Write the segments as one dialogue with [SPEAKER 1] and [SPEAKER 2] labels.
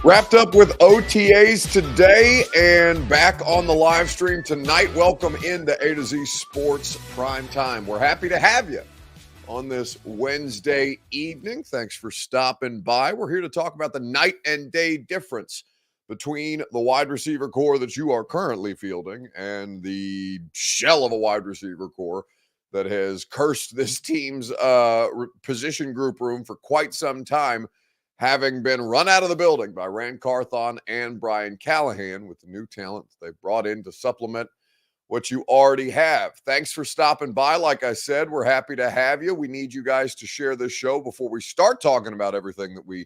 [SPEAKER 1] Wrapped up with OTAs today and back on the live stream tonight. Welcome into A to Z Sports Prime Time. We're happy to have you on this Wednesday evening. Thanks for stopping by. We're here to talk about the night and day difference between the wide receiver core that you are currently fielding and the shell of a wide receiver core that has cursed this team's position group room for quite some time, having been run out of the building by Rand Carthon and Brian Callahan with the new talent they've brought in to supplement what you already have. Thanks for stopping by. Like I said, we're happy to have you. We need you guys to share this show before we start talking about everything that we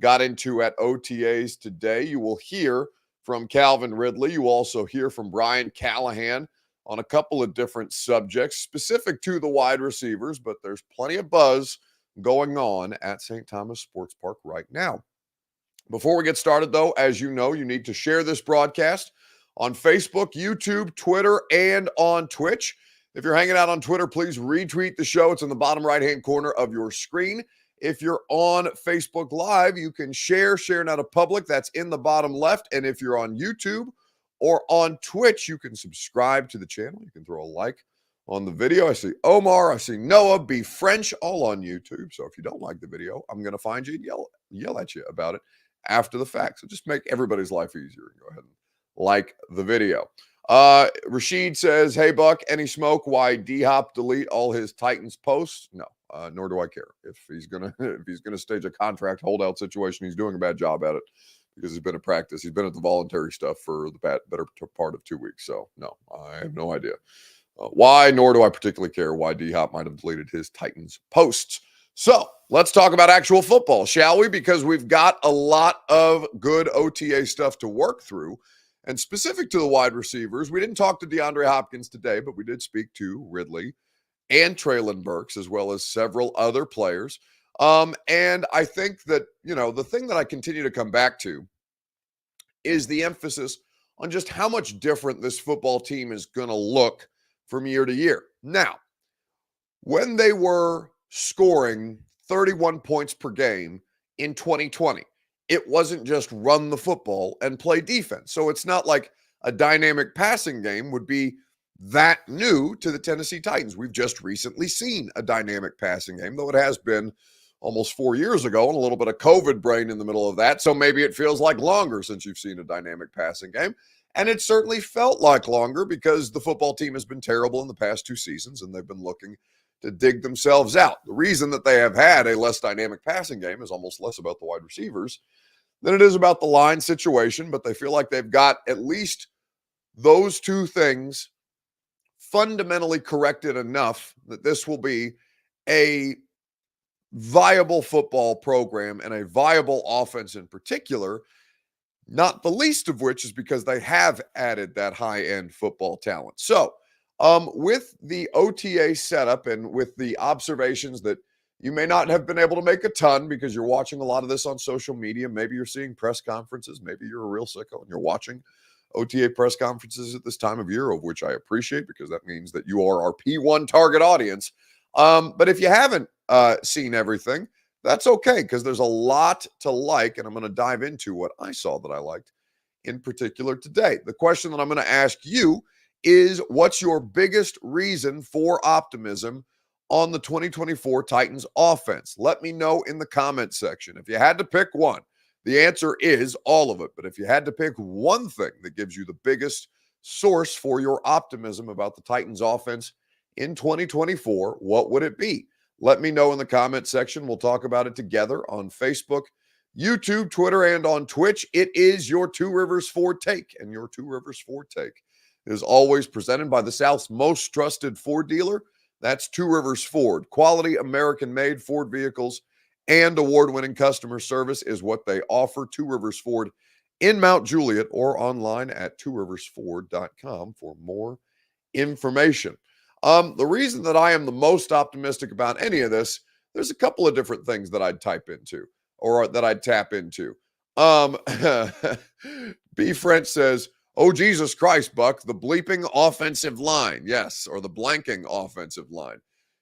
[SPEAKER 1] got into at OTAs today. You will hear from Calvin Ridley. You will also hear from Brian Callahan on a couple of different subjects specific to the wide receivers, but there's plenty of buzz going on at St. Thomas Sports Park right now. Before we get started, though, as you know, you need to share this broadcast on Facebook, YouTube, Twitter, and on Twitch. If you're hanging out on Twitter, please retweet the show. It's in the bottom right-hand corner of your screen. If you're on Facebook Live, you can share now to public. That's in the bottom left. And if you're on YouTube or on Twitch, you can subscribe to the channel. You can throw a like on the video. I see Omar, I see Noah, Be French, all on YouTube. So if you don't like the video, I'm going to find you and yell at you about it after the fact. So just make everybody's life easier. Go ahead and like the video. Rashid says, hey, Buck, any smoke? Why D-Hop delete all his Titans posts? No, nor do I care. If he's gonna stage a contract holdout situation, he's doing a bad job at it because he's been at practice. He's been at the voluntary stuff for the better part of 2 weeks. So no, I have no idea. Why, nor do I particularly care why D-Hop might have deleted his Titans posts. So let's talk about actual football, shall we? Because we've got a lot of good OTA stuff to work through. And specific to the wide receivers, we didn't talk to DeAndre Hopkins today, but we did speak to Ridley and Treylon Burks, as well as several other players. And I think that, the thing that I continue to come back to is the emphasis on just how much different this football team is going to look from year to year. Now, when they were scoring 31 points per game in 2020, it wasn't just run the football and play defense. So it's not like a dynamic passing game would be that new to the Tennessee Titans. We've just recently seen a dynamic passing game, though it has been almost 4 years ago and a little bit of COVID brain in the middle of that. So maybe it feels like longer since you've seen a dynamic passing game. And it certainly felt like longer because the football team has been terrible in the past 2 seasons and they've been looking to dig themselves out. The reason that they have had a less dynamic passing game is almost less about the wide receivers than it is about the line situation, but they feel like they've got at least those 2 things fundamentally corrected enough that this will be a viable football program and a viable offense in particular, not the least of which is because they have added that high-end football talent. So with the OTA setup and with the observations that you may not have been able to make a ton because you're watching a lot of this on social media. Maybe you're seeing press conferences. Maybe you're a real sicko and you're watching OTA press conferences at this time of year, of which I appreciate because that means that you are our P1 target audience. But if you haven't seen everything, that's okay because there's a lot to like, and I'm going to dive into what I saw that I liked in particular today. The question that I'm going to ask you is, what's your biggest reason for optimism on the 2024 Titans offense? Let me know in the comment section. If you had to pick one, the answer is all of it. But if you had to pick one thing that gives you the biggest source for your optimism about the Titans offense in 2024, what would it be? Let me know in the comment section. We'll talk about it together on Facebook, YouTube, Twitter, and on Twitch. It is your Two Rivers Ford Take, and your Two Rivers Ford Take is always presented by the South's most trusted Ford dealer. That's Two Rivers Ford. Quality American-made Ford vehicles and award-winning customer service is what they offer. Two Rivers Ford in Mount Juliet or online at tworiversford.com for more information. The reason that I am the most optimistic about any of this, there's a couple of different things that I'd type into or that I'd tap into. B. French says, oh, Jesus Christ, Buck, the bleeping offensive line. Yes, or the blanking offensive line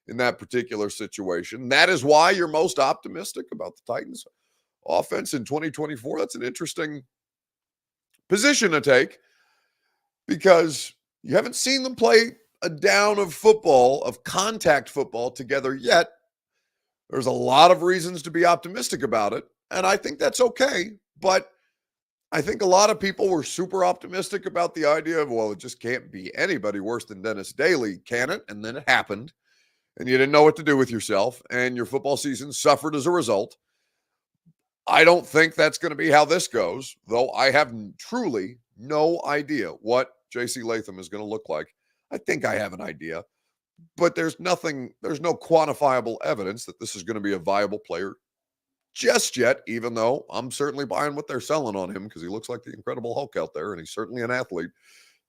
[SPEAKER 1] in that particular situation. That is why you're most optimistic about the Titans offense in 2024, that's an interesting position to take because you haven't seen them play a down of football, of contact football together yet. There's a lot of reasons to be optimistic about it, and I think that's okay. But I think a lot of people were super optimistic about the idea of, well, it just can't be anybody worse than Dennis Daly, can it? And then it happened, and you didn't know what to do with yourself, and your football season suffered as a result. I don't think that's going to be how this goes, though I have truly no idea what J.C. Latham is going to look like. I think I have an idea, but there's no quantifiable evidence that this is going to be a viable player just yet, even though I'm certainly buying what they're selling on him because he looks like the Incredible Hulk out there, and he's certainly an athlete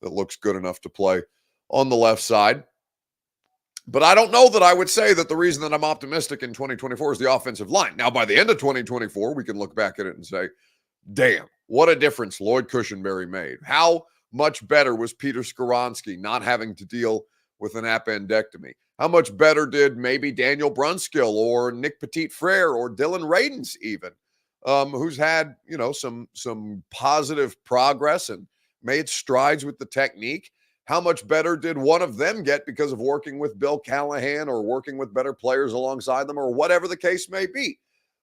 [SPEAKER 1] that looks good enough to play on the left side. But I don't know that I would say that the reason that I'm optimistic in 2024 is the offensive line. Now, by the end of 2024, we can look back at it and say, damn, what a difference Lloyd Cushenberry made. How much better was Peter Skoronski not having to deal with an appendectomy? How much better did maybe Daniel Brunskill or Nick Petit-Frere or Dylan Radins even, who's had, some positive progress and made strides with the technique? How much better did one of them get because of working with Bill Callahan or working with better players alongside them or whatever the case may be?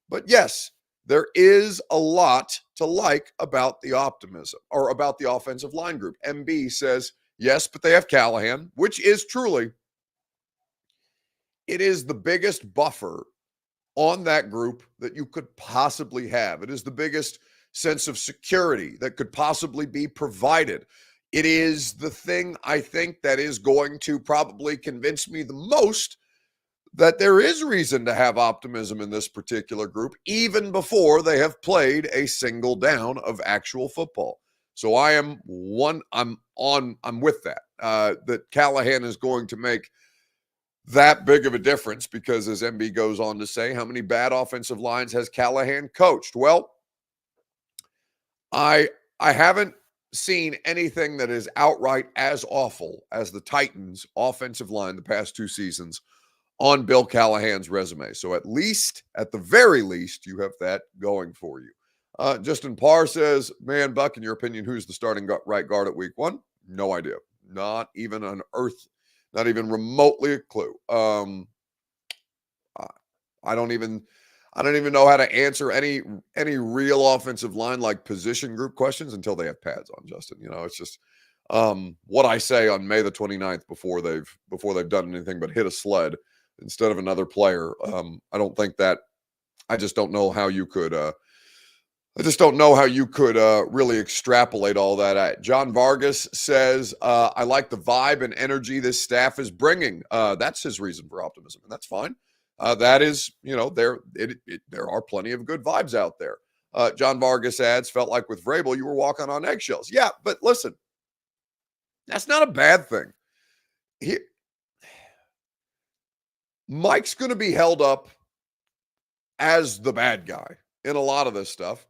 [SPEAKER 1] But yes, there is a lot to like about the optimism or about the offensive line group. MB says, yes, but they have Callahan, which is truly, it is the biggest buffer on that group that you could possibly have. It is the biggest sense of security that could possibly be provided. It is the thing I think that is going to probably convince me the most that there is reason to have optimism in this particular group, even before they have played a single down of actual football. So I'm with that, that Callahan is going to make that big of a difference because, as MB goes on to say, how many bad offensive lines has Callahan coached? Well, I haven't seen anything that is outright as awful as the Titans' offensive line the past two seasons on Bill Callahan's resume. So at the very least, you have that going for you. Justin Parr says, man, Buck, in your opinion, who's the starting right guard at week 1? No idea. Not even remotely a clue. I don't even know how to answer any real offensive line like position group questions until they have pads on, Justin. It's just what I say on May the 29th before they've done anything but hit a sled instead of another player. I don't think that. I just don't know how you could. Really extrapolate all that out. John Vargas says, I like the vibe and energy this staff is bringing. That's his reason for optimism, and that's fine. That is, there are plenty of good vibes out there. John Vargas adds, felt like with Vrabel, you were walking on eggshells. Yeah, but listen, that's not a bad thing. Mike's going to be held up as the bad guy in a lot of this stuff.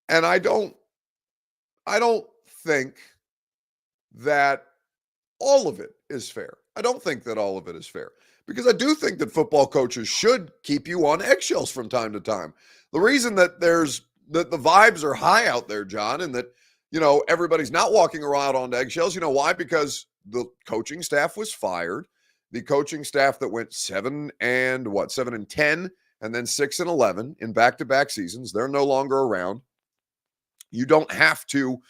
[SPEAKER 1] And I don't think that all of it is fair. I don't think that all of it is fair because I do think that football coaches should keep you on eggshells from time to time. The reason that the vibes are high out there, John, and that, everybody's not walking around on eggshells. You know why? Because the coaching staff was fired. The coaching staff that went 7-10 and then 6-11 in back-to-back seasons, they're no longer around. You don't have to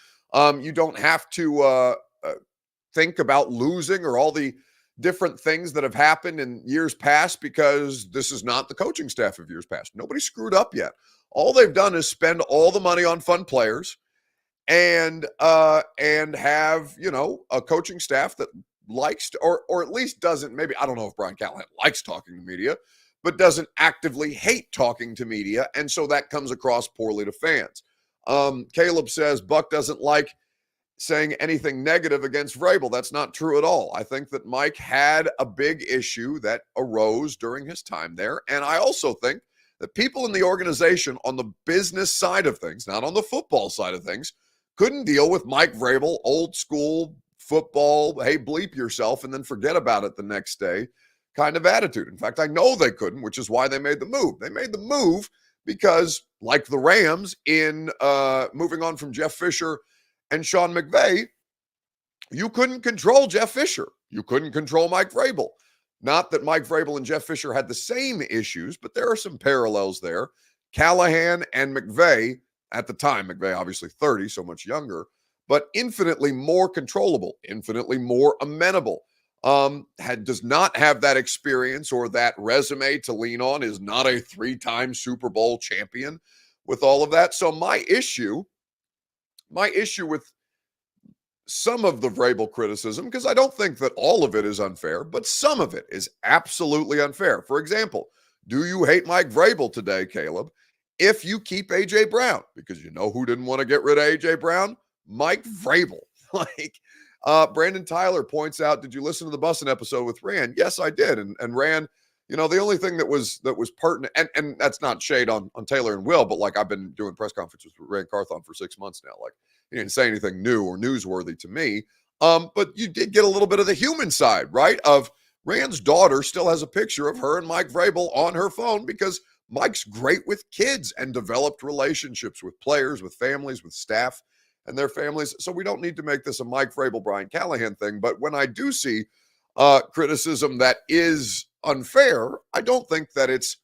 [SPEAKER 1] think about losing or all the different things that have happened in years past because this is not the coaching staff of years past. Nobody screwed up yet. All they've done is spend all the money on fun players and have, a coaching staff that likes to, or at least doesn't, maybe, I don't know if Brian Callahan likes talking to media, but doesn't actively hate talking to media. And so that comes across poorly to fans. Caleb says Buck doesn't like saying anything negative against Vrabel. That's not true at all. I think that Mike had a big issue that arose during his time there. And I also think that people in the organization on the business side of things, not on the football side of things, couldn't deal with Mike Vrabel, old school football, hey, bleep yourself and then forget about it the next day kind of attitude. In fact, I know they couldn't, which is why they made the move. They made the move because, like the Rams in moving on from Jeff Fisher and Sean McVay, you couldn't control Jeff Fisher. You couldn't control Mike Vrabel. Not that Mike Vrabel and Jeff Fisher had the same issues, but there are some parallels there. Callahan and McVay, at the time, McVay obviously 30, so much younger, but infinitely more controllable, infinitely more amenable. Does not have that experience or that resume to lean on, is not a 3-time Super Bowl champion with all of that. So my issue with some of the Vrabel criticism, because I don't think that all of it is unfair, but some of it is absolutely unfair. For example, do you hate Mike Vrabel today, Caleb, if you keep A.J. Brown? Because you know who didn't want to get rid of A.J. Brown? Mike Vrabel. Brandon Tyler points out, did you listen to the Bussin' episode with Rand? Yes, I did. And Rand, the only thing that was pertinent, and that's not shade on Taylor and Will, but like I've been doing press conferences with Rand Carthon for 6 months now. Like, he didn't say anything new or newsworthy to me. But you did get a little bit of the human side, right? Of Rand's daughter still has a picture of her and Mike Vrabel on her phone because Mike's great with kids and developed relationships with players, with families, with staff and their families. So we don't need to make this a Mike Vrabel, Brian Callahan thing. But when I do see criticism that is unfair, I don't think that it's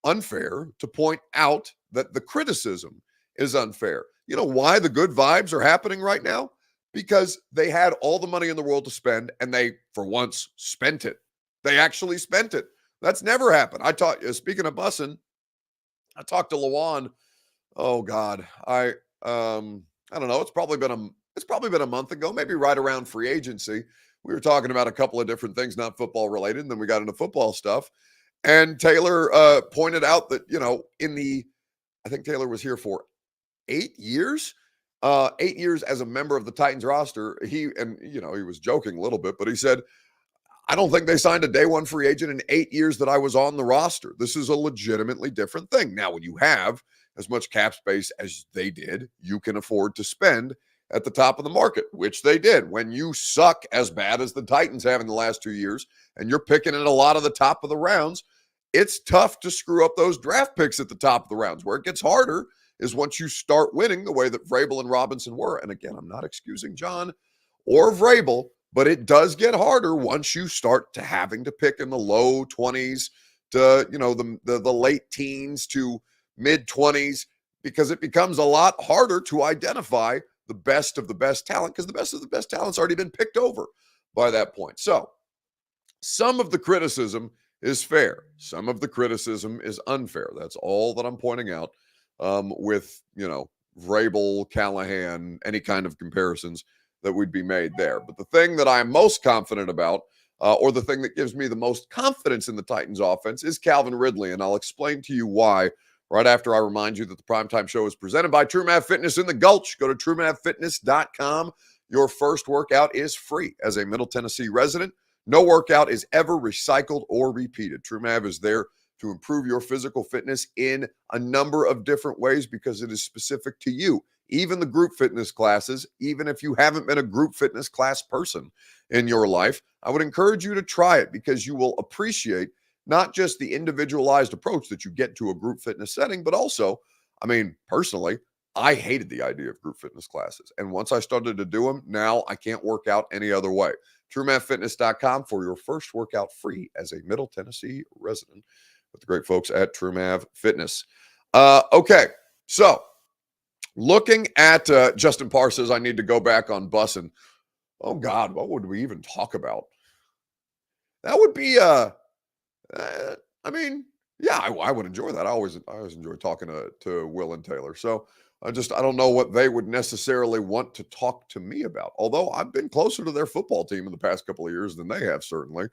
[SPEAKER 1] unfair to point out that the criticism is unfair. You know why the good vibes are happening right now? Because they had all the money in the world to spend, and they, for once, spent it. They actually spent it. That's never happened. Speaking of Bussin', I talked to Lawan. Oh God, I don't know. It's probably been a month ago, maybe right around free agency. We were talking about a couple of different things, not football related, and then we got into football stuff. And Taylor pointed out that I think Taylor was here for 8 years. 8 years as a member of the Titans roster. He was joking a little bit, but he said, I don't think they signed a day one free agent in 8 years that I was on the roster. This is a legitimately different thing. Now, when you have as much cap space as they did, you can afford to spend at the top of the market, which they did. When you suck as bad as the Titans have in the last 2 years, and you're picking at a lot of the top of the rounds, it's tough to screw up those draft picks at the top of the rounds. Where it gets harder is once you start winning the way that Vrabel and Robinson were. And again, I'm not excusing John or Vrabel, but it does get harder once you start to having to pick in the low 20s to, the late teens to mid 20s, because it becomes a lot harder to identify the best of the best talent, because the best of the best talent's already been picked over by that point. So some of the criticism is fair. Some of the criticism is unfair. That's all that I'm pointing out. With, Vrabel, Callahan, any kind of comparisons that would be made there. But the thing that I'm most confident about, or the thing that gives me the most confidence in the Titans offense, is Calvin Ridley. And I'll explain to you why right after I remind you that the Primetime Show is presented by TrueMav Fitness in the Gulch. Go to TrueMavFitness.com. Your first workout is free. As a Middle Tennessee resident, no workout is ever recycled or repeated. TrueMav is there to improve your physical fitness in a number of different ways because it is specific to you. Even the group fitness classes, even if you haven't been a group fitness class person in your life, I would encourage you to try it because you will appreciate not just the individualized approach that you get to a group fitness setting, but also, personally, I hated the idea of group fitness classes. And once I started to do them, now I can't work out any other way. TrueMavFitness.com for your first workout free as a Middle Tennessee resident with the great folks at TrueMav Fitness. Okay, so looking at Justin Parr says I need to go back on Bussin'. Oh God, what would we even talk about? That would be I would enjoy that. I always enjoy talking to Will and Taylor. So I don't know what they would necessarily want to talk to me about. Although I've been closer to their football team in the past couple of years than they have, certainly.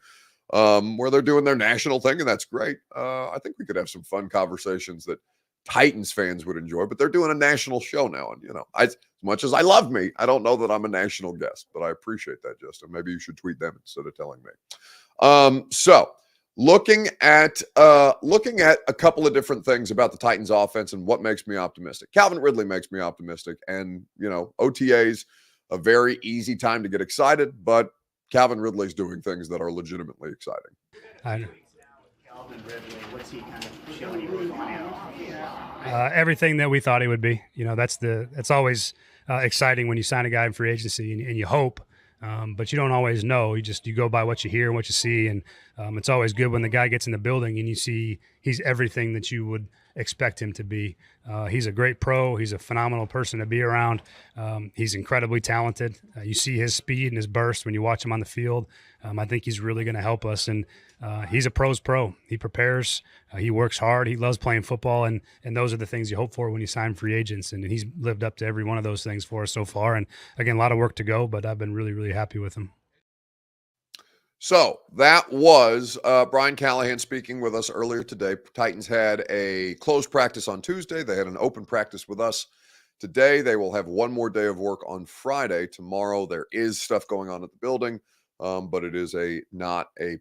[SPEAKER 1] Where they're doing their national thing, and that's great. I think we could have some fun conversations that Titans fans would enjoy, but they're doing a national show now. And, as much as I love me, I don't know that I'm a national guest, but I appreciate that, Justin. Maybe you should tweet them instead of telling me. So looking at a couple of different things about the Titans offense and what makes me optimistic. Calvin Ridley makes me optimistic, and, OTAs, a very easy time to get excited, but Calvin Ridley's doing things that are legitimately exciting.
[SPEAKER 2] I know.
[SPEAKER 3] Calvin Ridley, what's he kind of
[SPEAKER 2] Everything that we thought he would be. That's always exciting when you sign a guy in free agency and you hope, but you don't always know. You go by what you hear and what you see, and it's always good when the guy gets in the building and you see he's everything that you would expect him to be. He's a great pro. He's a phenomenal person to be around. He's incredibly talented. You see his speed and his burst when you watch him on the field. I think he's really going to help us, and he's a pro's pro. He prepares. He works hard. He loves playing football, and those are the things you hope for when you sign free agents. And he's lived up to every one of those things for us so far. And again, a lot of work to go, but I've been really, really happy with him.
[SPEAKER 1] So that was Brian Callahan speaking with us earlier today. Titans had a closed practice on Tuesday. They had an open practice with us today. They will have one more day of work on Friday. Tomorrow there is stuff going on at the building, but it is not a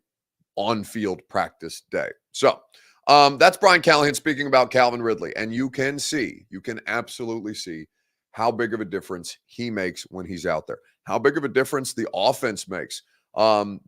[SPEAKER 1] on-field practice day. So that's Brian Callahan speaking about Calvin Ridley. And you can absolutely see how big of a difference he makes when he's out there, how big of a difference the offense makes.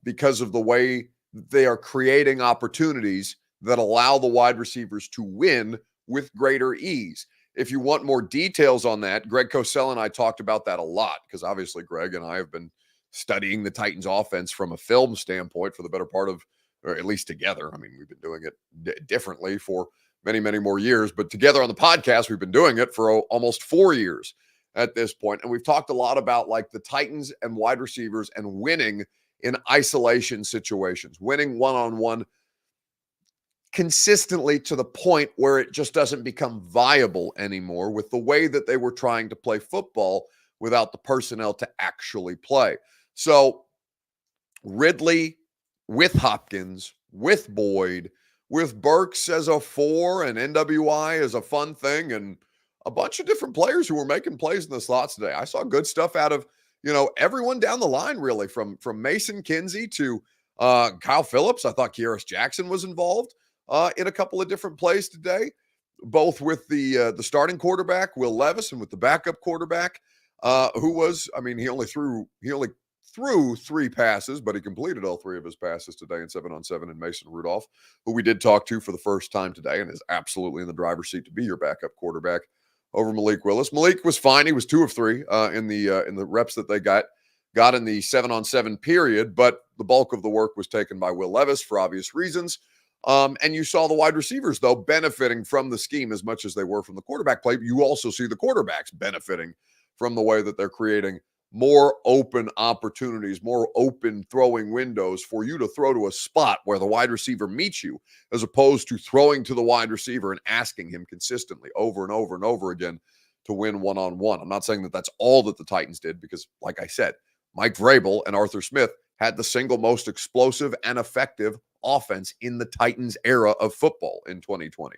[SPEAKER 1] Because of the way they are creating opportunities that allow the wide receivers to win with greater ease. If you want more details on that, Greg Cosell and I talked about that a lot, because obviously Greg and I have been studying the Titans offense from a film standpoint for the better part of, or at least together. I mean, we've been doing it differently for many, many more years, but together on the podcast, we've been doing it for almost 4 years at this point. And we've talked a lot about like the Titans and wide receivers and winning in isolation situations, winning one-on-one consistently to the point where it just doesn't become viable anymore with the way that they were trying to play football without the personnel to actually play. So Ridley with Hopkins, with Boyd, with Burks as a 4 and NWI as a fun thing, and a bunch of different players who were making plays in the slots today. I saw good stuff out of everyone down the line, really, from Mason Kinsey to Kyle Phillips. I thought Kearis Jackson was involved in a couple of different plays today, both with the starting quarterback, Will Levis, and with the backup quarterback, who was, he only threw 3 passes, but he completed all 3 of his passes today in 7-on-7, and Mason Rudolph, who we did talk to for the first time today and is absolutely in the driver's seat to be your backup quarterback over Malik Willis. Malik was fine. He was 2 of 3 in the reps that they got in the 7-on-7 period, but the bulk of the work was taken by Will Levis for obvious reasons. And you saw the wide receivers, though, benefiting from the scheme as much as they were from the quarterback play. You also see the quarterbacks benefiting from the way that they're creating more open opportunities, more open throwing windows for you to throw to a spot where the wide receiver meets you, as opposed to throwing to the wide receiver and asking him consistently over and over and over again to win one-on-one. I'm not saying that that's all that the Titans did, because like I said, Mike Vrabel and Arthur Smith had the single most explosive and effective offense in the Titans era of football in 2020.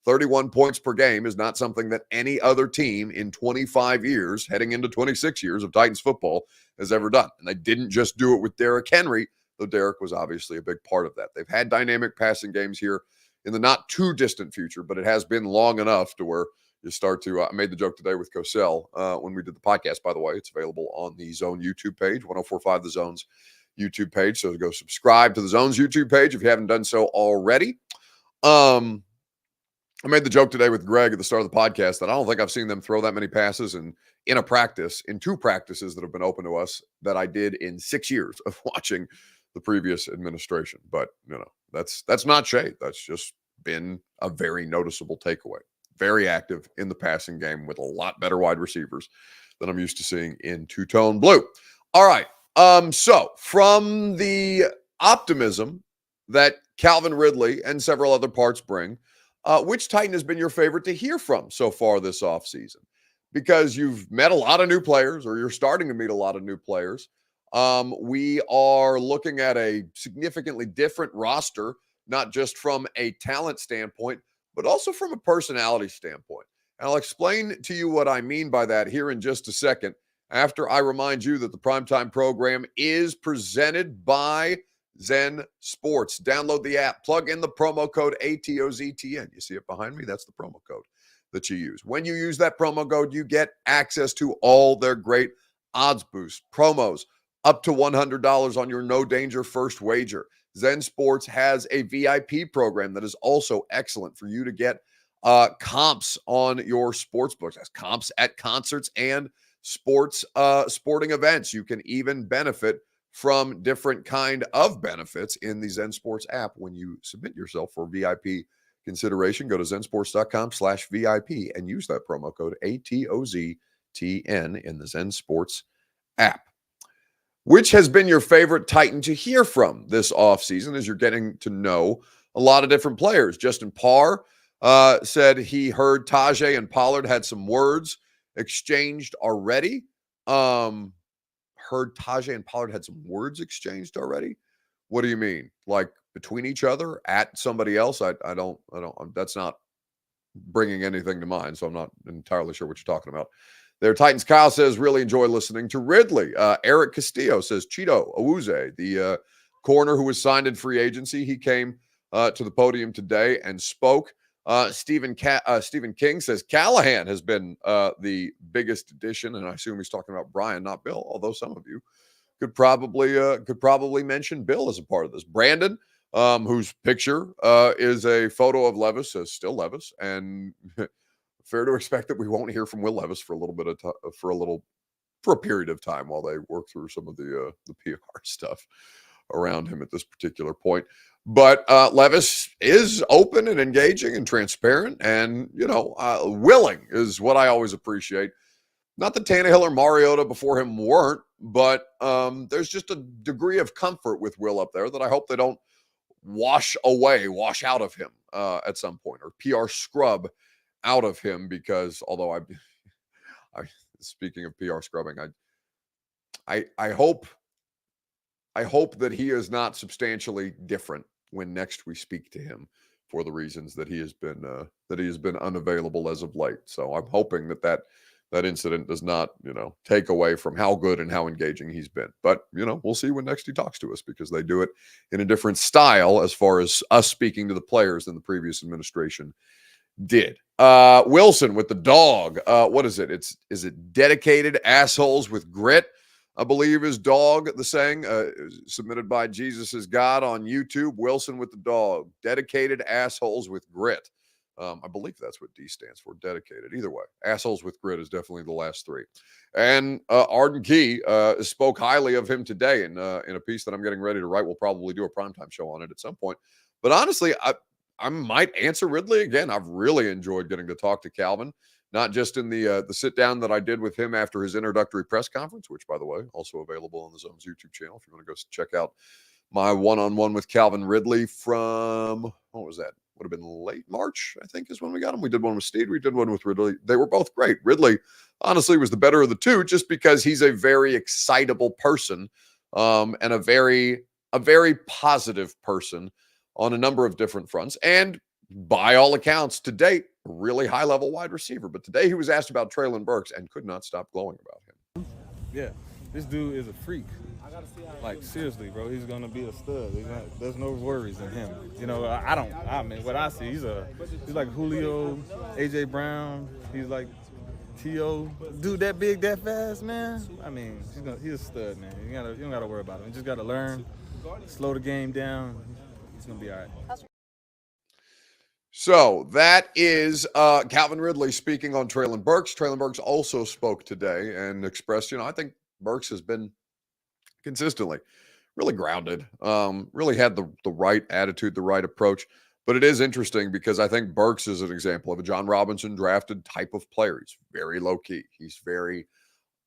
[SPEAKER 1] 31 points per game is not something that any other team in 25 years, heading into 26 years of Titans football, has ever done. And they didn't just do it with Derrick Henry, though Derrick was obviously a big part of that. They've had dynamic passing games here in the not too distant future, but it has been long enough to where you start to, I made the joke today with Cosell when we did the podcast, by the way. It's available on the Zone YouTube page, 1045 The Zone's YouTube page. So go subscribe to the Zone's YouTube page if you haven't done so already. I made the joke today with Greg at the start of the podcast that I don't think I've seen them throw that many passes in a practice, in 2 practices that have been open to us, that I did in 6 years of watching the previous administration. But, that's not shade. That's just been a very noticeable takeaway. Very active in the passing game with a lot better wide receivers than I'm used to seeing in two-tone blue. All right. So from the optimism that Calvin Ridley and several other parts bring, which Titan has been your favorite to hear from so far this offseason? Because you've met a lot of new players, or you're starting to meet a lot of new players. We are looking at a significantly different roster, not just from a talent standpoint, but also from a personality standpoint. And I'll explain to you what I mean by that here in just a second, after I remind you that the Primetime program is presented by Zen Sports. Download the app, plug in the promo code ATOZTN. You see it behind me? That's the promo code that you use. When you use that promo code, you get access to all their great odds boost promos, up to $100 on your no danger first wager. Zen Sports has a VIP program that is also excellent for you to get comps on your sports books. That's comps at concerts and sporting events. You can even benefit from different kind of benefits in the Zen Sports app when you submit yourself for VIP consideration. Go to zensports.com/VIP and use that promo code ATOZTN in the Zen Sports app. Which has been your favorite Titan to hear from this offseason as you're getting to know a lot of different players? Justin Parr said he heard Tajay and Pollard had some words exchanged already. Heard Tajay and Pollard had some words exchanged already? What do you mean? Like between each other, at somebody else? I don't, that's not bringing anything to mind, so I'm not entirely sure what you're talking about. There, Titans Kyle says, really enjoy listening to Ridley. Eric Castillo says, Cheeto Awuzie, the corner who was signed in free agency, he came to the podium today and spoke. Stephen King says, Callahan has been the biggest addition, and I assume he's talking about Brian, not Bill, although some of you could probably mention Bill as a part of this. Brandon, whose picture is a photo of Levis, says still Levis, and fair to expect that we won't hear from Will Levis for a little bit of for a period of time while they work through some of the PR stuff around him at this particular point. But Levis is open and engaging and transparent, and willing is what I always appreciate. Not that Tannehill or Mariota before him weren't, but there's just a degree of comfort with Will up there that I hope they don't wash out of him at some point, or PR scrub out of him, because although I speaking of PR scrubbing, I hope that he is not substantially different when next we speak to him, for the reasons that he has been unavailable as of late. So I'm hoping that incident does not, take away from how good and how engaging he's been. But, we'll see when next he talks to us, because they do it in a different style as far as us speaking to the players than the previous administration did. Wilson with the dog. What is it? Is it dedicated assholes with grit? I believe is dog, the saying, submitted by Jesus is God on YouTube. Wilson with the dog. Dedicated assholes with grit. I believe that's what D stands for, dedicated. Either way, assholes with grit is definitely the last three. And Arden Key spoke highly of him today in a piece that I'm getting ready to write. We'll probably do a primetime show on it at some point. But honestly, I might answer Ridley again. I've really enjoyed getting to talk to Calvin, not just in the sit down that I did with him after his introductory press conference, which, by the way, also available on the Zone's YouTube channel if you want to go check out my one-on-one with Calvin Ridley from, what was that? Would have been late March, I think, is when we got him. We did one with Steed. We did one with Ridley. They were both great. Ridley, honestly, was the better of the two, just because he's a very excitable person and a very positive person on a number of different fronts. And by all accounts, to date, a really high-level wide receiver. But today he was asked about Traylon Burks and could not stop glowing about him.
[SPEAKER 3] Yeah, this dude is a freak. Like, seriously, bro, he's going to be a stud. There's no worries in him. What I see, he's like Julio, A.J. Brown. He's like T.O. Dude that big, that fast, man. I mean, he's a stud, man. You don't got to worry about him. You just got to learn, slow the game down. He's going to be all right.
[SPEAKER 1] So that is Calvin Ridley speaking on Traylon Burks. Traylon Burks also spoke today and expressed, I think Burks has been consistently really grounded, really had the right attitude, the right approach. But it is interesting because I think Burks is an example of a John Robinson drafted type of player. He's very low key. He's very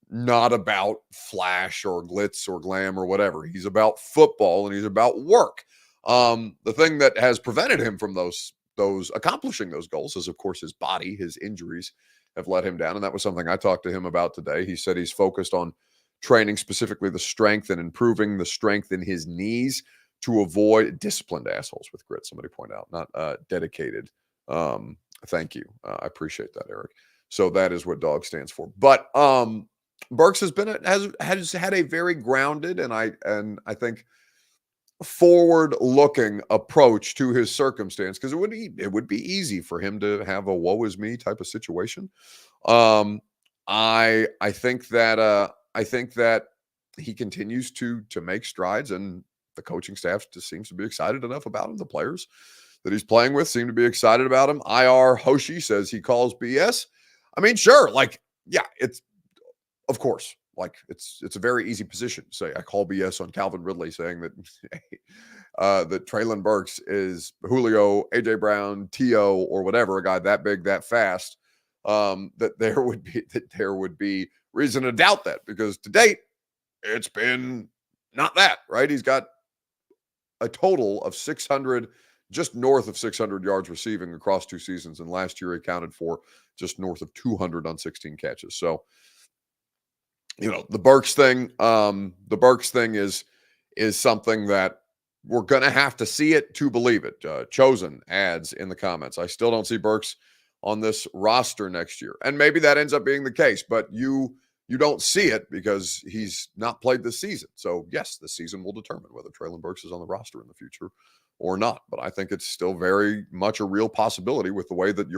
[SPEAKER 1] not about flash or glitz or glam or whatever. He's about football and he's about work. The thing that has prevented him from those accomplishing those goals is, of course, his body. His injuries have let him down. And that was something I talked to him about today. He said he's focused on training specifically the strength and improving the strength in his knees to avoid disciplined assholes with grit. Somebody point out, not dedicated. Thank you. I appreciate that, Eric. So that is what dog stands for. But Burks has had a very grounded and I think forward-looking approach to his circumstance, because it would be easy for him to have a woe is me type of situation. I think that he continues to make strides, and the coaching staff just seems to be excited enough about him. The players that he's playing with seem to be excited about him. IR Hoshi says he calls BS. I mean, sure. Like, yeah, it's, of course, like it's a very easy position to say. I call BS on Calvin Ridley saying that that Traylon Burks is Julio, AJ Brown, T.O., or whatever, a guy that big, that fast, that there would be reason to doubt that, because to date, it's been not that, right? He's got a total of 600, just north of 600 yards receiving across 2 seasons. And last year he accounted for just north of 200 on 16 catches. So, the Burks thing is something that we're going to have to see it to believe it. Chosen adds in the comments, I still don't see Burks on this roster next year. And maybe that ends up being the case, but you don't see it because he's not played this season. So yes, this season will determine whether Traylon Burks is on the roster in the future or not. But I think it's still very much a real possibility with the way that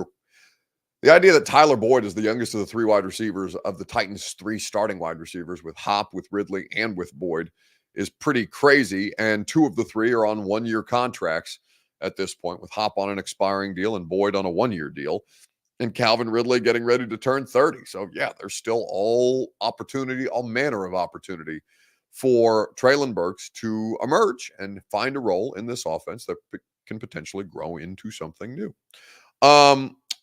[SPEAKER 1] the idea that Tyler Boyd is the youngest of the 3 wide receivers of the Titans' 3 starting wide receivers, with Hop, with Ridley, and with Boyd, is pretty crazy. And 2 of the 3 are on 1-year contracts at this point, with Hop on an expiring deal and Boyd on a 1-year deal, and Calvin Ridley getting ready to turn 30. So yeah, there's still all manner of opportunity for Traylon Burks to emerge and find a role in this offense that can potentially grow into something new.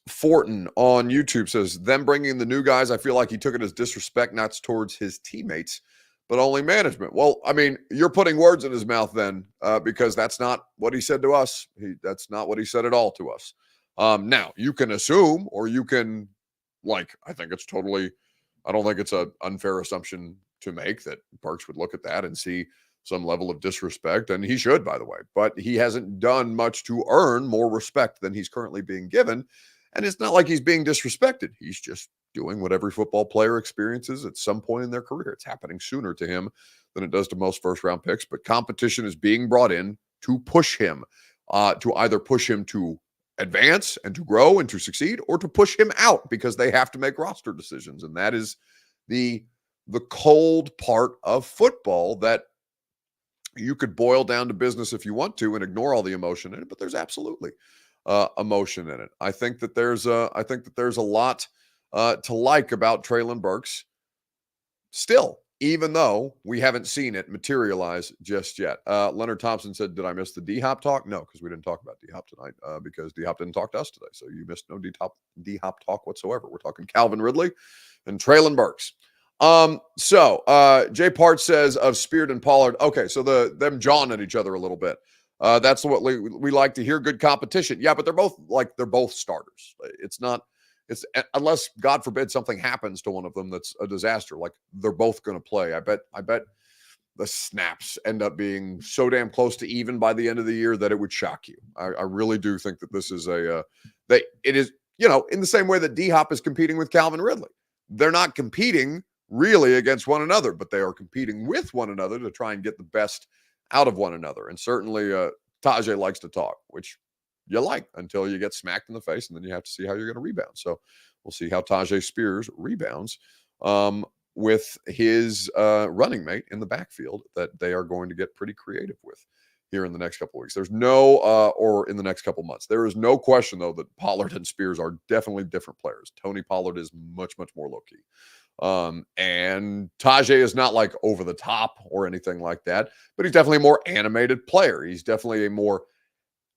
[SPEAKER 1] Fortin on YouTube says, them bringing the new guys, I feel like he took it as disrespect, not towards his teammates, but only management. Well, I mean, you're putting words in his mouth then, because that's not what he said to us. That's not what he said at all to us. Now, you can assume, or you can, I don't think it's an unfair assumption to make that Burks would look at that and see some level of disrespect, and he should, by the way. But he hasn't done much to earn more respect than he's currently being given. And it's not like he's being disrespected. He's just doing what every football player experiences at some point in their career. It's happening sooner to him than it does to most first-round picks. But competition is being brought in to push him, to either push him to advance and to grow and to succeed, or to push him out because they have to make roster decisions. And that is the cold part of football that you could boil down to business if you want to and ignore all the emotion in it, but there's absolutely emotion in it. I think that there's a lot to like about Traylon Burks still, even though we haven't seen it materialize just yet. Leonard Thompson said, did I miss the D-Hop talk? No, because we didn't talk about D-Hop tonight, because D-Hop didn't talk to us today. So you missed no D-Hop talk whatsoever. We're talking Calvin Ridley and Traylon Burks. Jay Part says of Spears and Pollard. Okay, so them jawing at each other a little bit. That's what we like to hear, good competition. Yeah, but they're both starters. It's unless God forbid something happens to one of them that's a disaster. Like, they're both going to play. I bet the snaps end up being so damn close to even by the end of the year that it would shock you. I really do think that this is it is, in the same way that D-Hop is competing with Calvin Ridley. They're not competing really against one another, but they are competing with one another to try and get the best out of one another. And certainly Tajay likes to talk, which you like until you get smacked in the face, and then you have to see how you're going to rebound. So we'll see how Tajay Spears rebounds with his running mate in the backfield that they are going to get pretty creative with here in the next couple of weeks. There's or in the next couple of months. There is no question, though, that Pollard and Spears are definitely different players. Tony Pollard is much, much more low-key. And Tajay is not like over the top or anything like that, but he's definitely a more animated player. He's definitely a more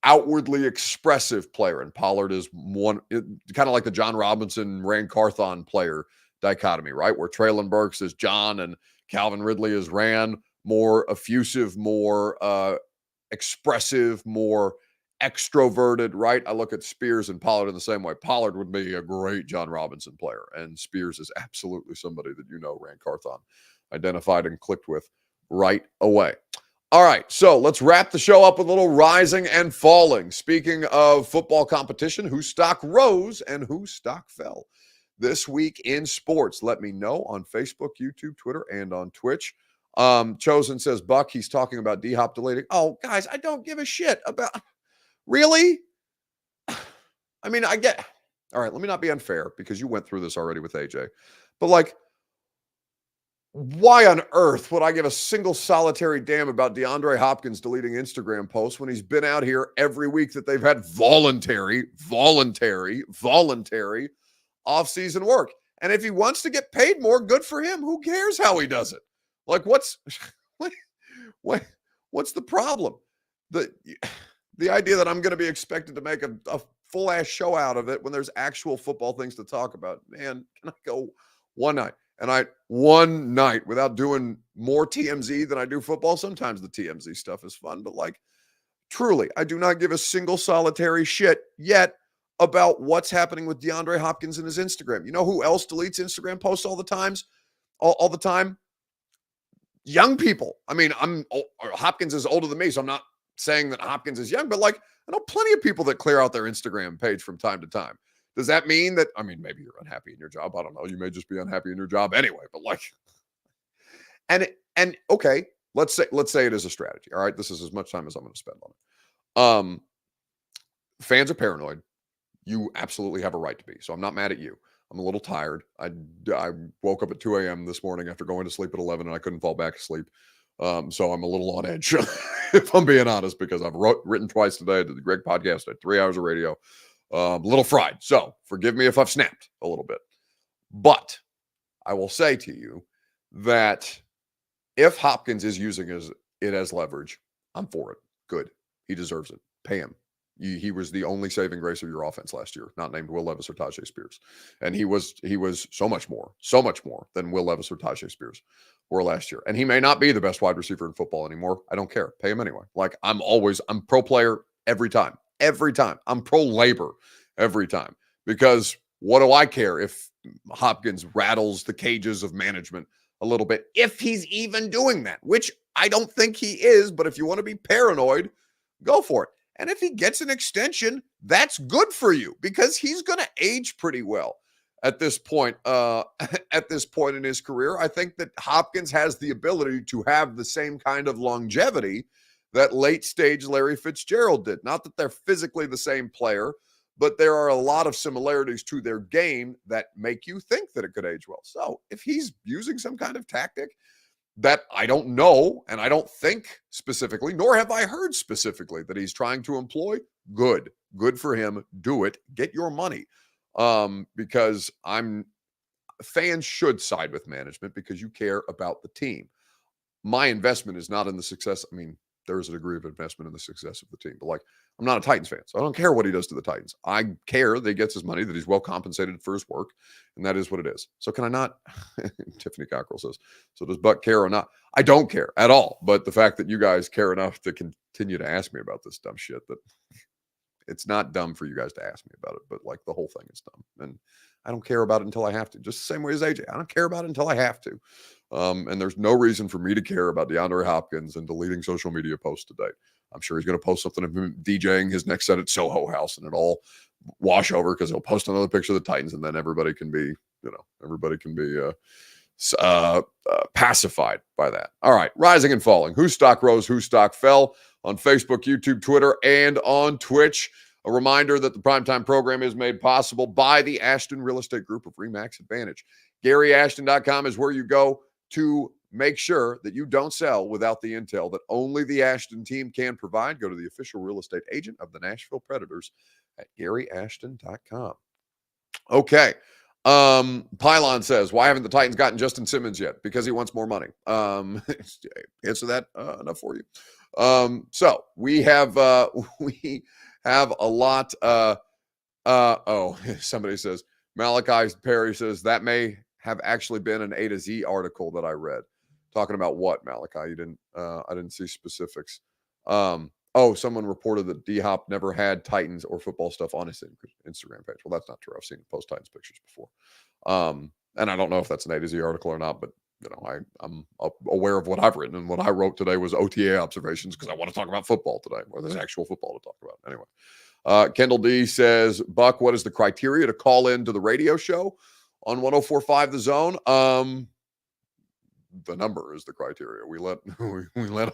[SPEAKER 1] outwardly expressive player. And Pollard is kind of like the John Robinson, Rand Carthon player dichotomy, right? Where Traylon Burks is John and Calvin Ridley is Rand, more effusive, more expressive, more extroverted, right? I look at Spears and Pollard in the same way. Pollard would be a great John Robinson player, and Spears is absolutely somebody that Rand Carthon identified and clicked with right away. All right, so let's wrap the show up with a little rising and falling. Speaking of football competition, whose stock rose and whose stock fell this week in sports? Let me know on Facebook, YouTube, Twitter, and on Twitch. Chosen says, Buck, he's talking about D-Hop deleting. Oh, guys, I don't give a shit about... Really? I mean, I get... All right, let me not be unfair, because you went through this already with AJ. But, why on earth would I give a single solitary damn about DeAndre Hopkins deleting Instagram posts when he's been out here every week that they've had voluntary off-season work? And if he wants to get paid more, good for him. Who cares how he does it? Like, what's the problem? The idea that I'm going to be expected to make a full-ass show out of it when there's actual football things to talk about. Man, can I go one night? And one night without doing more TMZ than I do football. Sometimes the TMZ stuff is fun, but like, truly, I do not give a single solitary shit yet about what's happening with DeAndre Hopkins and his Instagram. You know who else deletes Instagram posts all the time? Young people. I mean, Hopkins is older than me, so I'm not saying that Hopkins is young, but like, I know plenty of people that clear out their Instagram page from time to time. Does that mean that, I mean, maybe you're unhappy in your job. I don't know. You may just be unhappy in your job anyway, but like, and okay, let's say it is a strategy. All right. This is as much time as I'm going to spend on it. Fans are paranoid. You absolutely have a right to be. So I'm not mad at you. I'm a little tired. I woke up at 2 a.m. this morning after going to sleep at 11 and I couldn't fall back asleep. So I'm a little on edge if I'm being honest, because I've written twice today. I did the Greg podcast. I had 3 hours of radio. A little fried. So forgive me if I've snapped a little bit. But I will say to you that if Hopkins is using it as leverage, I'm for it. Good. He deserves it. Pay him. He was the only saving grace of your offense last year, not named Will Levis or Tajay Spears. And he was so much more than Will Levis or Tajay Spears were last year. And he may not be the best wide receiver in football anymore. I don't care. Pay him anyway. Like, I'm pro player every time. Every time. I'm pro labor every time, because what do I care if Hopkins rattles the cages of management a little bit, if he's even doing that, which I don't think he is. But if you want to be paranoid, go for it. And if he gets an extension, that's good for you, because he's going to age pretty well at this point. At this point in his career, I think that Hopkins has the ability to have the same kind of longevity that late stage Larry Fitzgerald did. Not that they're physically the same player, but there are a lot of similarities to their game that make you think that it could age well. So if he's using some kind of tactic that I don't know, and I don't think specifically, nor have I heard specifically, that he's trying to employ, good for him. Do it. Get your money. Because fans should side with management because you care about the team. My investment is not in the success. I mean, there is a degree of investment in the success of the team, but like, I'm not a Titans fan, so I don't care what he does to the Titans. I care that he gets his money, that he's well compensated for his work, and that is what it is. So can I not? Tiffany Cockrell says, so does Buck care or not? I don't care at all, but the fact that you guys care enough to continue to ask me about this dumb shit, that it's not dumb for you guys to ask me about it, but like, the whole thing is dumb, and I don't care about it until I have to. Just the same way as AJ. I don't care about it until I have to. And there's no reason for me to care about DeAndre Hopkins and deleting social media posts today. I'm sure he's going to post something of him DJing his next set at Soho House, and it'll all wash over because he'll post another picture of the Titans, and then everybody can be pacified by that. All right, rising and falling. Whose stock rose, whose stock fell on Facebook, YouTube, Twitter, and on Twitch. A reminder that the Primetime program is made possible by the Ashton Real Estate Group of RE/MAX Advantage. GaryAshton.com is where you go to make sure that you don't sell without the intel that only the Ashton team can provide. Go to the official real estate agent of the Nashville Predators at GaryAshton.com. Okay. Pylon says, why haven't the Titans gotten Justin Simmons yet? Because he wants more money. Answer that enough for you. So we have a lot. Somebody says, Malachi Perry says that may have actually been an A to Z article that I read. Talking about what, Malachi? You didn't. I didn't see specifics. Someone reported that D-Hop never had Titans or football stuff on his Instagram page. Well, that's not true. I've seen him post Titans pictures before. And I don't know if that's an A to Z article or not, but I'm aware of what I've written, and what I wrote today was OTA observations because I want to talk about football today, where there's actual football to talk about. Anyway, Kendall D says, Buck, what is the criteria to call in to the radio show on 104.5 The Zone? The number is the criteria. We let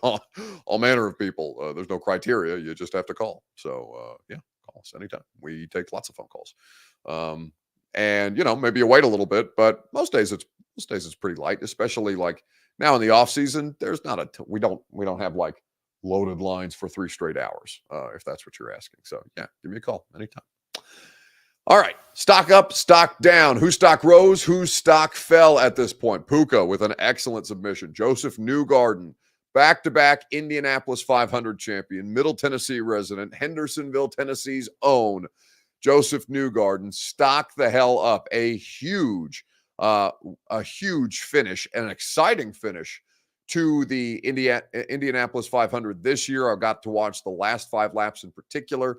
[SPEAKER 1] all manner of people. There's no criteria. You just have to call. So call us anytime. We take lots of phone calls. And maybe you wait a little bit, but most days it's most days it's pretty light, especially like now in the off season. There's not we don't have like loaded lines for 3 straight hours, if that's what you're asking. So yeah, give me a call anytime. All right, stock up, stock down. Whose stock rose? Whose stock fell at this point? Puka with an excellent submission. Joseph Newgarden, back-to-back Indianapolis 500 champion, Middle Tennessee resident, Hendersonville, Tennessee's own Joseph Newgarden, stock the hell up. A huge finish, an exciting finish to the Indianapolis 500 this year. I got to watch the last 5 laps in particular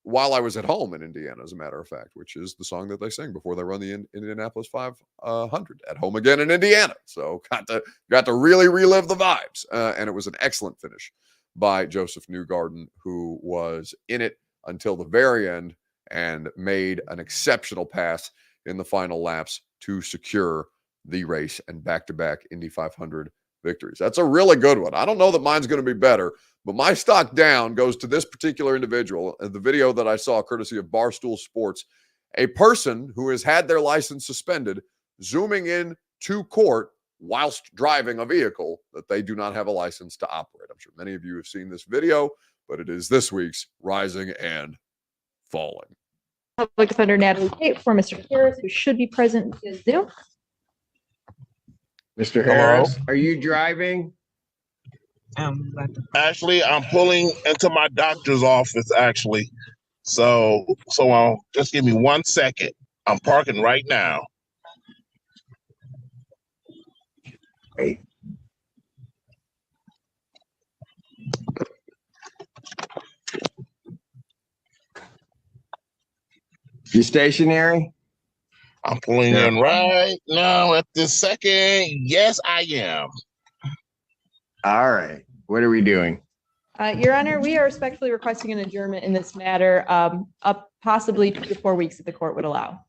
[SPEAKER 1] while I was at home in Indiana, as a matter of fact, which is the song that they sing before they run the Indianapolis 500 at home again in Indiana. So got to really relive the vibes. And it was an excellent finish by Joseph Newgarden, who was in it until the very end and made an exceptional pass in the final laps to secure the race and back-to-back Indy 500 victories. That's a really good one. I don't know that mine's going to be better, but my stock down goes to this particular individual. The video that I saw, courtesy of Barstool Sports, a person who has had their license suspended, zooming in to court whilst driving a vehicle that they do not have a license to operate. I'm sure many of you have seen this video, but it is this week's Rising and Falling.
[SPEAKER 4] Public Defender Natalie Tate for Mr. Harris, who should be present via Zoom.
[SPEAKER 5] Mr. Harris, are you driving?
[SPEAKER 6] Actually, I'm pulling into my doctor's office, actually. So just give me 1 second. I'm parking right now.
[SPEAKER 5] Great. You stationary?
[SPEAKER 6] I'm pulling in right now at this second. Yes, I am.
[SPEAKER 5] All right. What are we doing?
[SPEAKER 4] Your Honor, we are respectfully requesting an adjournment in this matter, up possibly 2 to 4 weeks that the court would allow.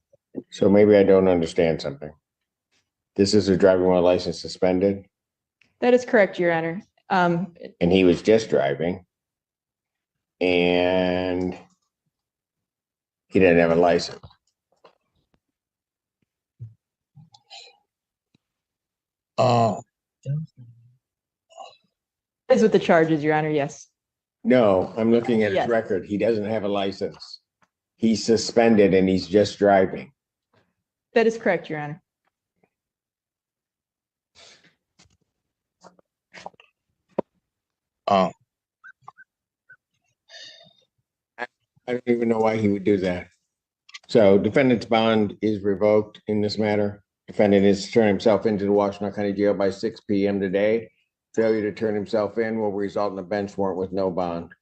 [SPEAKER 5] So maybe I don't understand something. This is a driving while license suspended?
[SPEAKER 4] That is correct, Your Honor.
[SPEAKER 5] And he was just driving. And he didn't have a license.
[SPEAKER 4] Is with the charges, Your Honor, yes.
[SPEAKER 5] No, I'm looking at his record. He doesn't have a license. He's suspended and he's just driving.
[SPEAKER 4] That is correct, Your Honor.
[SPEAKER 5] I don't even know why he would do that. So defendant's bond is revoked in this matter. Defendant is to turn himself into the Washington County Jail by 6 p.m. today. Failure to turn himself in will result in a bench warrant with no bond.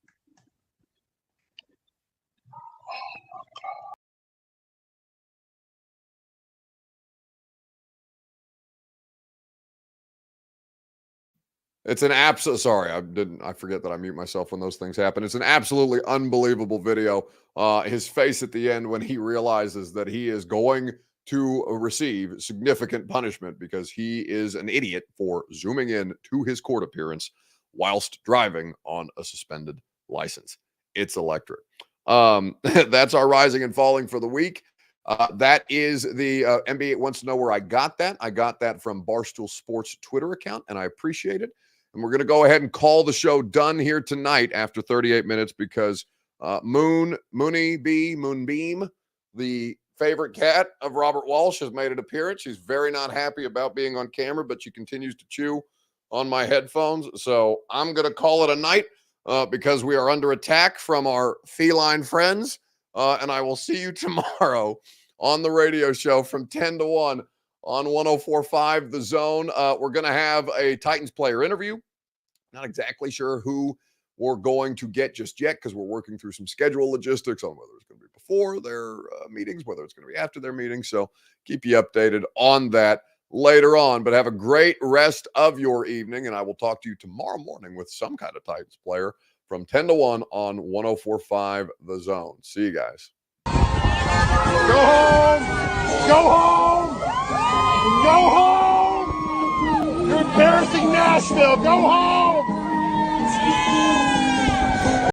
[SPEAKER 1] It's an absolute, sorry, I forget that I mute myself when those things happen. It's an absolutely unbelievable video. His face at the end when he realizes that he is going to receive significant punishment because he is an idiot for zooming in to his court appearance whilst driving on a suspended license. It's electric. That's our rising and falling for the week. That is the NBA wants to know where I got that. I got that from Barstool Sports Twitter account, and I appreciate it. And we're going to go ahead and call the show done here tonight after 38 minutes because Moonbeam, the favorite cat of Robert Walsh, has made an appearance. She's very not happy about being on camera, but she continues to chew on my headphones. So I'm going to call it a night because we are under attack from our feline friends. And I will see you tomorrow on the radio show from 10 to 1 on 104.5 The Zone. We're going to have a Titans player interview. Not exactly sure who we're going to get just yet because we're working through some schedule logistics on whether it's going to be before their meetings, whether it's going to be after their meetings. So keep you updated on that later on. But have a great rest of your evening, and I will talk to you tomorrow morning with some kind of Titans player from 10 to 1 on 104.5 The Zone. See you guys.
[SPEAKER 7] Go home! Go home! Go home! You're embarrassing Nashville. Go home!